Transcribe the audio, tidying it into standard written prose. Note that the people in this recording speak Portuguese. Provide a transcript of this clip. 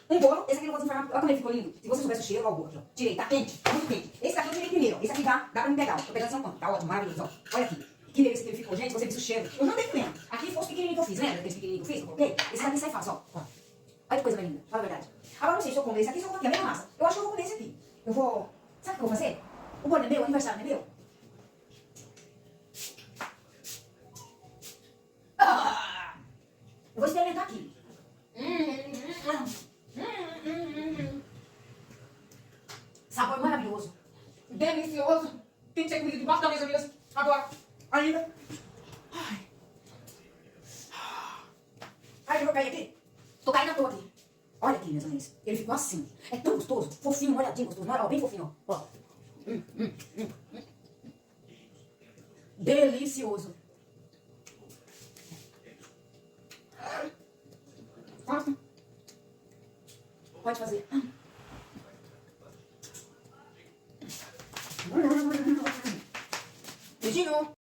Um bolo, esse aqui eu não vou desenformar. Olha como ele ficou lindo. Se você soubesse o cheiro, olha o bolo. Ó. Tirei, tá quente, muito quente. Esse daqui eu tirei primeiro. Esse aqui dá pra me pegar. Ó. Tô pegando São Paulo. Tá ótimo, maravilhoso. Ó. Olha aqui. Que delícia que ele ficou. Gente, você viu o cheiro. Eu não dei problema. Aqui foi os pequenininhos que eu fiz, lembra? Aqueles pequenininhos que eu fiz, que eu coloquei? Esse daqui sai fácil, ó. Olha que coisa mais linda. Fala a verdade. Agora não sei se eu comer esse aqui, se eu vou aqui, a mesma massa. Eu acho que eu vou comer esse aqui. Eu vou... Sabe o que eu vou fazer? O bolo é meu, o aniversário não é meu? Ah! Eu vou experimentar aqui. Sabor maravilhoso. Delicioso. Tem que ser comido debaixo da mesa mesmo. Agora, ainda. Ai. Ai, eu vou cair aqui. Tô caindo à toa aqui. Olha aqui, meus amigos. Ele ficou assim. É tão gostoso. Fofinho, molhadinho, gostoso. Ó, bem fofinho, ó. Delicioso. Pode fazer. Beijinho.